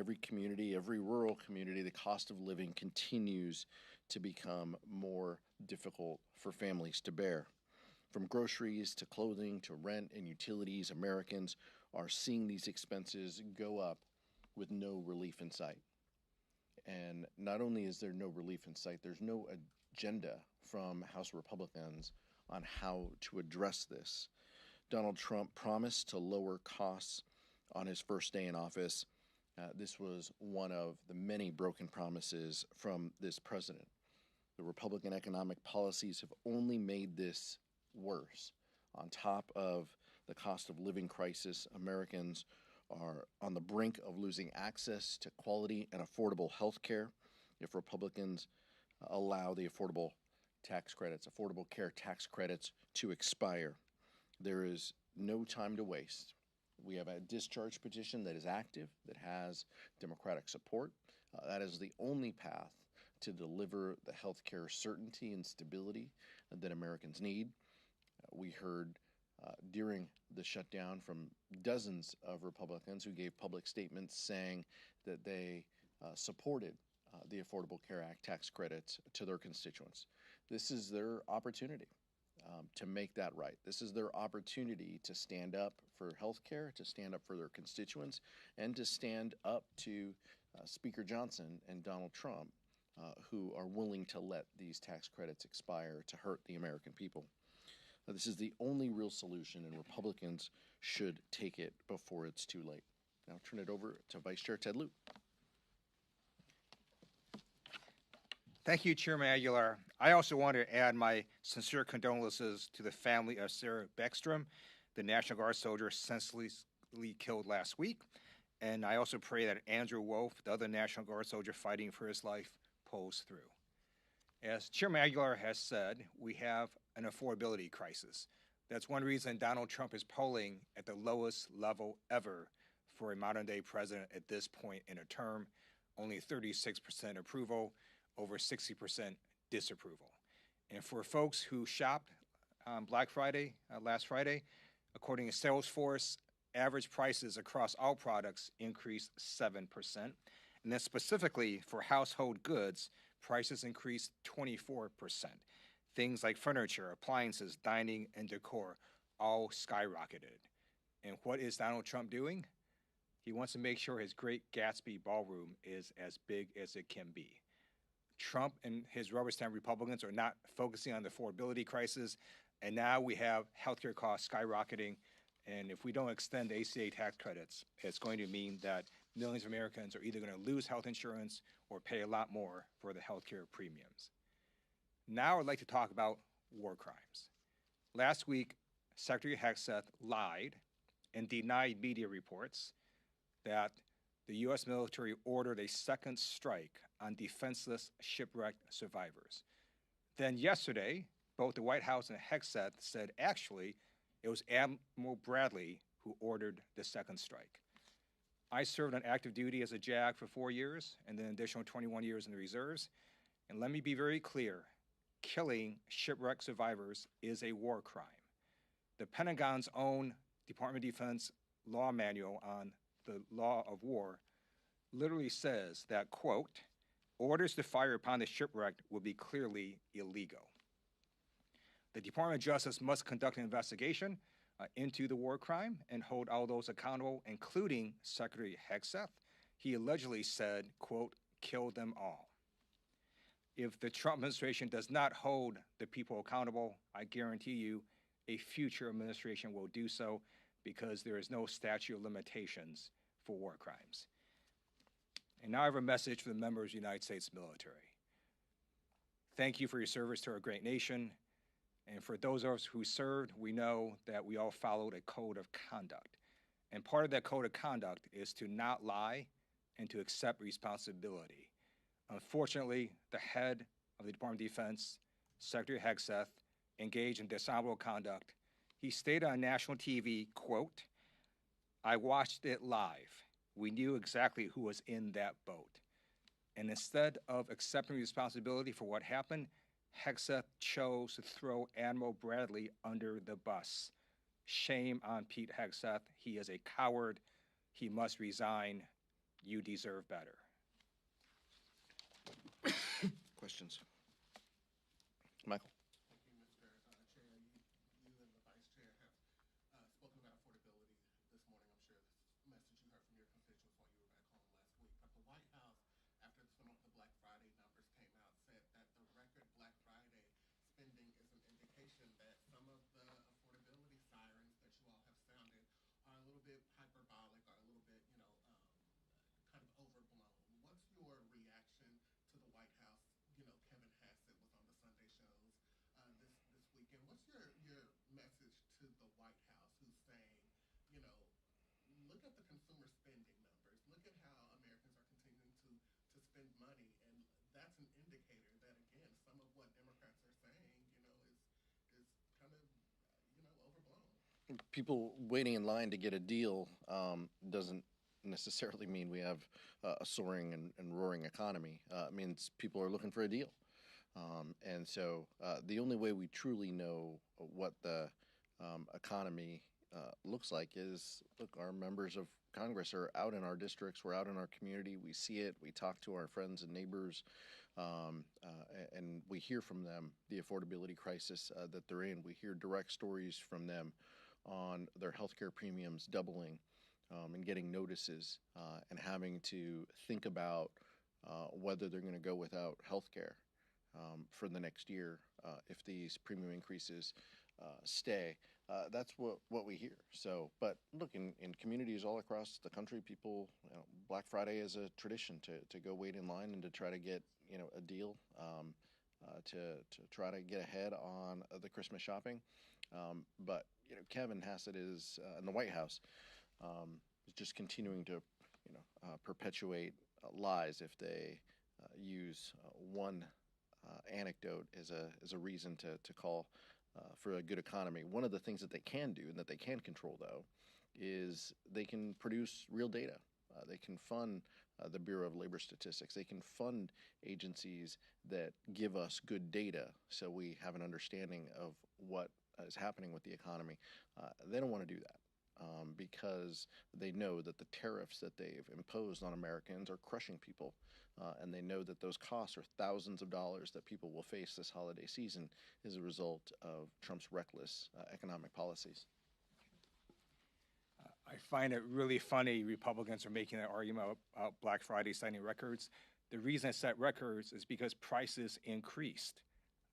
every community, every rural community, the cost of living continues to become more difficult for families to bear. From groceries to clothing to rent and utilities, Americans are seeing these expenses go up with no relief in sight. And not only is there no relief in sight, there's no agenda from House Republicans on how to address this. Donald Trump promised to lower costs on his first day in office. This was one of the many broken promises from this president. The Republican economic policies have only made this worse. On top of the cost of living crisis, Americans are on the brink of losing access to quality and affordable health care if Republicans allow the affordable care tax credits to expire. There is no time to waste. We have a discharge petition that is active, that has Democratic support. That is the only path to deliver the health care certainty and stability that Americans need. We heard during the shutdown from dozens of Republicans who gave public statements saying that they supported the Affordable Care Act tax credits to their constituents. This is their opportunity to make that right. This is their opportunity to stand up for health care, to stand up for their constituents, and to stand up to Speaker Johnson and Donald Trump, who are willing to let these tax credits expire to hurt the American people. This is the only real solution, and Republicans should take it before it's too late. Now I'll turn it over to Vice Chair Ted Lieu. Thank you, Chairman Aguilar. I also want to add my sincere condolences to the family of Sarah Beckstrom, the National Guard soldier senselessly killed last week. And I also pray that Andrew Wolf, the other National Guard soldier fighting for his life, pulls through. As Chairman Aguilar has said, we have an affordability crisis. That's one reason Donald Trump is polling at the lowest level ever for a modern-day president at this point in a term. Only 36% approval, over 60% disapproval. And for folks who shopped on Black Friday, last Friday, according to Salesforce, average prices across all products increased 7%. And then specifically for household goods, prices increased 24%. Things like furniture, appliances, dining, and decor all skyrocketed. And what is Donald Trump doing? He wants to make sure his Great Gatsby ballroom is as big as it can be. Trump and his rubber stamp Republicans are not focusing on the affordability crisis, and now we have healthcare costs skyrocketing. And if we don't extend the ACA tax credits, it's going to mean that millions of Americans are either going to lose health insurance or pay a lot more for the healthcare premiums. Now I'd like to talk about war crimes. Last week, Secretary Hegseth lied and denied media reports that the U.S. military ordered a second strike on defenseless shipwrecked survivors. Then yesterday, both the White House and Hegseth said actually it was Admiral Bradley who ordered the second strike. I served on active duty as a JAG for 4 years and then an additional 21 years in the reserves. And let me be very clear, killing shipwrecked survivors is a war crime. The Pentagon's own Department of Defense law manual on the law of war literally says that, quote, orders to fire upon the shipwrecked will be clearly illegal. The Department of Justice must conduct an investigation into the war crime and hold all those accountable, including Secretary Hegseth. He allegedly said, quote, kill them all. If the Trump administration does not hold the people accountable, I guarantee you a future administration will do so because there is no statute of limitations for war crimes. And now I have a message for the members of the United States military. Thank you for your service to our great nation. And for those of us who served, we know that we all followed a code of conduct. And part of that code of conduct is to not lie and to accept responsibility. Unfortunately, the head of the Department of Defense, Secretary Hegseth, engaged in dishonorable conduct. He stated on national TV, quote, I watched it live. We knew exactly who was in that boat. And instead of accepting responsibility for what happened, Hegseth chose to throw Admiral Bradley under the bus. Shame on Pete Hegseth. He is a coward. He must resign. You deserve better. Questions? Michael? Thank you, Mr. Chair. You and the Vice Chair have spoken about affordability this morning. I'm sure this message you heard from your constituents while you were back home last week. But the White House, after the Black Friday numbers came out, said that the record Black Friday spending is an indication that some of the affordability sirens that you all have sounded are a little bit hyperbolic, or a little bit, kind of overblown. What's your reaction to the White House? Kevin Hassett was on the Sunday shows this weekend. What's your message to the White House, who's saying, look at the consumer spending numbers, look at how Americans are continuing to spend money, and that's an indicator that, again, some of what Democrats are saying, is kind of, overblown. People waiting in line to get a deal doesn't necessarily mean we have a soaring and roaring economy. It means people are looking for a deal. And so the only way we truly know what the economy looks like is, look, our members of Congress are out in our districts, we're out in our community, we see it, we talk to our friends and neighbors, and we hear from them the affordability crisis that they're in. We hear direct stories from them on their healthcare premiums doubling, and getting notices, and having to think about whether they're going to go without health care for the next year if these premium increases stay. That's what we hear. So, but look, in communities all across the country, people, Black Friday is a tradition to go wait in line and to try to get a deal, to try to get ahead on the Christmas shopping. But Kevin Hassett is in the White House. Is just continuing to, perpetuate lies if they use one anecdote as a reason to call for a good economy. One of the things that they can do and that they can control, though, is they can produce real data. They can fund the Bureau of Labor Statistics. They can fund agencies that give us good data so we have an understanding of what is happening with the economy. They don't want to do that. Because they know that the tariffs that they've imposed on Americans are crushing people, and they know that those costs are thousands of dollars that people will face this holiday season as a result of Trump's reckless economic policies. I find it really funny Republicans are making that argument about Black Friday setting records. The reason it set records is because prices increased.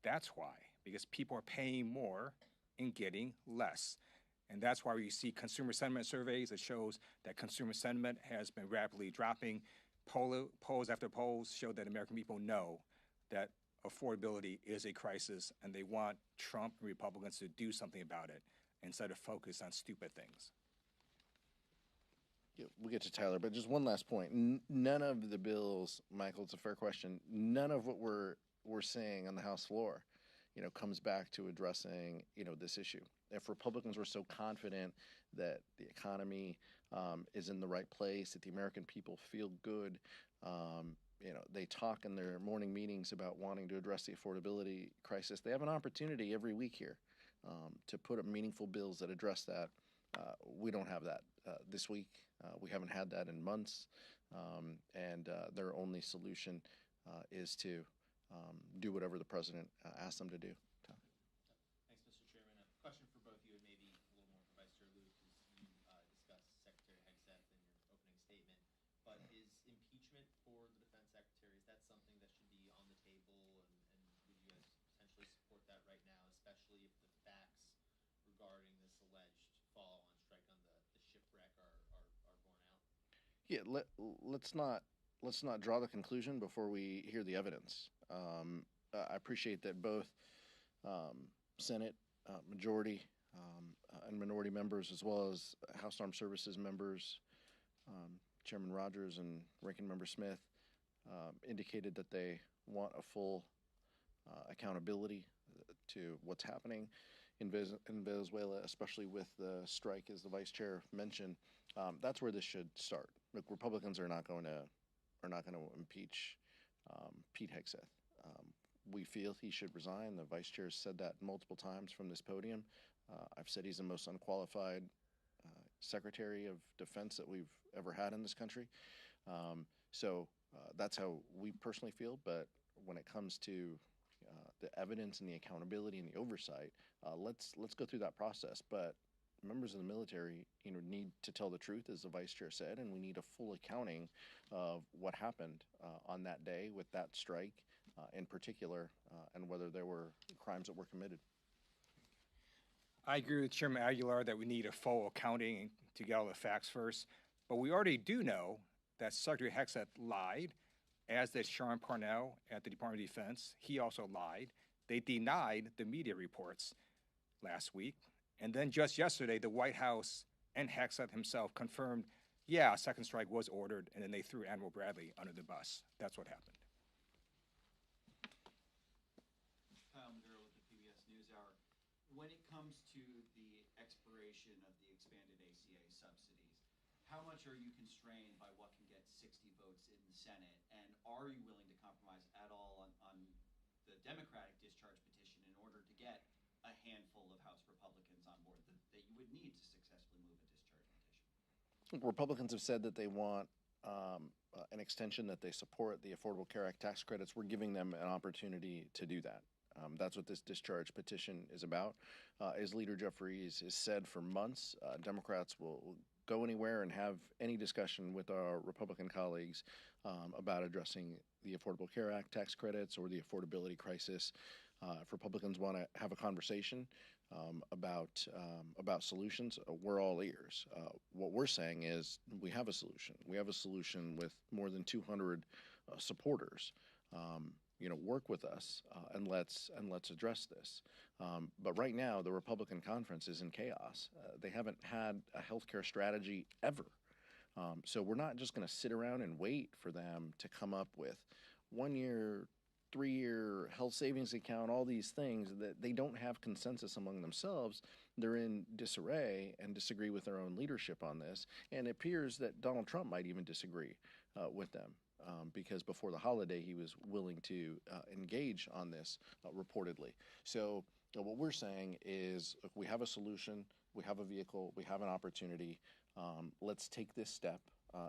That's why, because people are paying more and getting less. And that's why you see consumer sentiment surveys that shows that consumer sentiment has been rapidly dropping. Polls after polls show that American people know that affordability is a crisis, and they want Trump and Republicans to do something about it instead of focus on stupid things. Yeah, we'll get to Tyler, but just one last point. None of the bills, Michael, it's a fair question, none of what we're saying on the House floor, comes back to addressing, this issue. If Republicans were so confident that the economy is in the right place, that the American people feel good, they talk in their morning meetings about wanting to address the affordability crisis. They have an opportunity every week here to put up meaningful bills that address that. We don't have that this week. We haven't had that in months, and their only solution is to do whatever the president asks them to do. Thanks, Mr. Chairman. A question for both you and maybe a little more for Vice Chair Luke, as you discussed Secretary Hegseth in your opening statement. But is impeachment for the defense secretary, is that something that should be on the table, and would you guys potentially support that right now, especially if the facts regarding this alleged follow-on strike on the shipwreck are borne out? Yeah, let's not draw the conclusion before we hear the evidence. I appreciate that both Senate majority and minority members, as well as House Armed Services members, Chairman Rogers and Ranking Member Smith, indicated that they want a full accountability to what's happening in Venezuela, especially with the strike, as the Vice Chair mentioned. That's where this should start. Look, Republicans are not going to impeach Pete Hegseth. We feel he should resign. The Vice Chair said that multiple times from this podium. I've said he's the most unqualified Secretary of Defense that we've ever had in this country. That's how we personally feel. But when it comes to the evidence and the accountability and the oversight, let's go through that process. But members of the military, need to tell the truth, as the vice chair said, and we need a full accounting of what happened on that day with that strike in particular, and whether there were crimes that were committed. I agree with Chairman Aguilar that we need a full accounting to get all the facts first. But we already do know that Secretary Hexeth lied, as did Sean Parnell at the Department of Defense. He also lied. They denied the media reports last week. And then just yesterday, the White House and Hexeth himself confirmed, yeah, a second strike was ordered, and then they threw Admiral Bradley under the bus. That's what happened. When it comes to the expiration of the expanded ACA subsidies, how much are you constrained by what can get 60 votes in the Senate? And are you willing to compromise at all on the Democratic discharge petition in order to get a handful of House Republicans on board that you would need to successfully move a discharge petition? Republicans have said that they want an extension, that they support the Affordable Care Act tax credits. We're giving them an opportunity to do that. That's what this discharge petition is about. As Leader Jeffries has said for months, Democrats will go anywhere and have any discussion with our Republican colleagues about addressing the Affordable Care Act tax credits or the affordability crisis. If Republicans want to have a conversation about solutions, we're all ears. What we're saying is we have a solution. We have a solution with more than 200 supporters. Work with us and let's address this. But right now, the Republican conference is in chaos. They haven't had a healthcare strategy ever. So we're not just going to sit around and wait for them to come up with 1 year, 3-year health savings account, all these things that they don't have consensus among themselves. They're in disarray and disagree with their own leadership on this. And it appears that Donald Trump might even disagree with them. Because before the holiday, he was willing to engage on this reportedly. So what we're saying is, look, we have a solution, we have a vehicle, we have an opportunity. Let's take this step,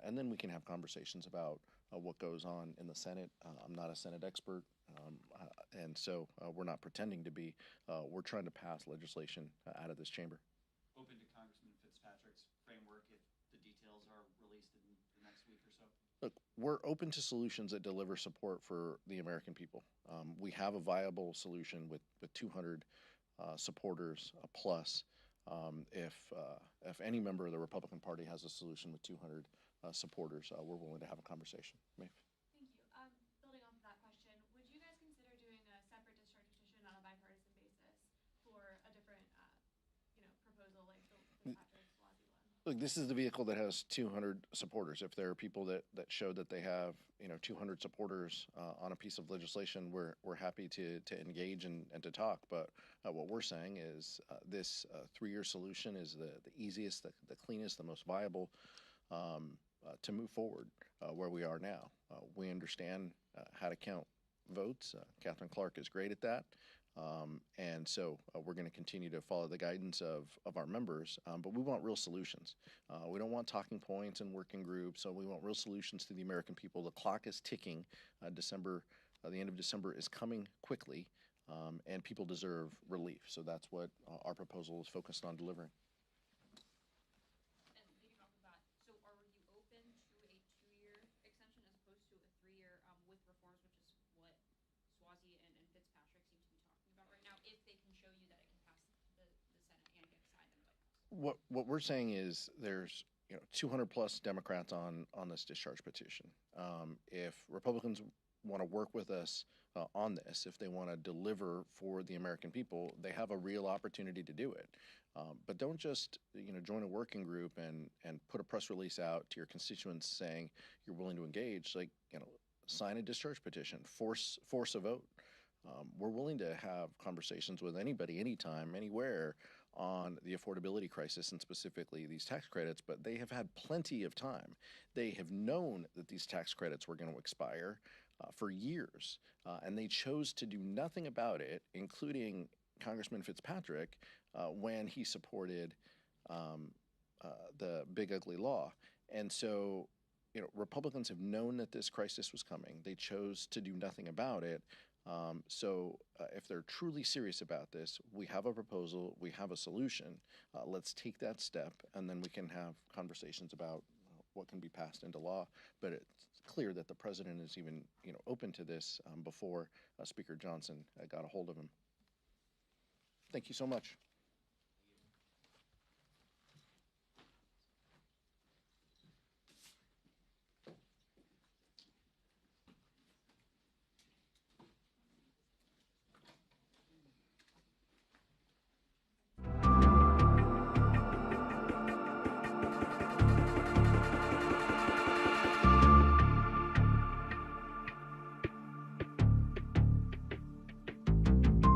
and then we can have conversations about what goes on in the Senate. I'm not a Senate expert, and so we're not pretending to be. We're trying to pass legislation out of this chamber. Open to Congressman Fitzpatrick's framework if the details are released in the next week or so? Look, we're open to solutions that deliver support for the American people. We have a viable solution with 200 supporters plus. If any member of the Republican Party has a solution with 200 supporters, we're willing to have a conversation. Maeve. Thank you. Building off of that question, would you guys consider doing a separate discharge petition on a bipartisan basis for a different, proposal like the Fitzpatrick-Suozzi one? Look, this is the vehicle that has 200 supporters. If there are people that show that they have 200 supporters on a piece of legislation, we're happy to engage and to talk. But what we're saying is this 3-year solution is the easiest, the cleanest, the most viable to move forward where we are now. We understand how to count votes. Catherine Clark is great at that. And so we're going to continue to follow the guidance of our members, but we want real solutions. We don't want talking points and working groups, so we want real solutions to the American people. The clock is ticking. The end of December is coming quickly, and people deserve relief. So that's what our proposal is focused on delivering. And leading off of that, so are you open to a 2-year extension as opposed to a 3-year with reforms, which is what Suozzi and Fitzpatrick seem to be talking about right now, if they can show you that it can pass the Senate and get signed in the White House? What we're saying is there's 200 plus Democrats on this discharge petition. If Republicans want to work with us on this, if they want to deliver for the American people, they have a real opportunity to do it. But don't just join a working group and put a press release out to your constituents saying you're willing to engage. Sign a discharge petition, force a vote. We're willing to have conversations with anybody, anytime, anywhere on the affordability crisis and specifically these tax credits, but they have had plenty of time. They have known that these tax credits were going to expire for years, and they chose to do nothing about it, including Congressman Fitzpatrick when he supported the big ugly law. And so Republicans have known that this crisis was coming. They chose to do nothing about it. So if they're truly serious about this, we have a proposal, we have a solution. Let's take that step, and then we can have conversations about what can be passed into law. But it's clear that the president is even, open to this before Speaker Johnson got a hold of him. Thank you so much.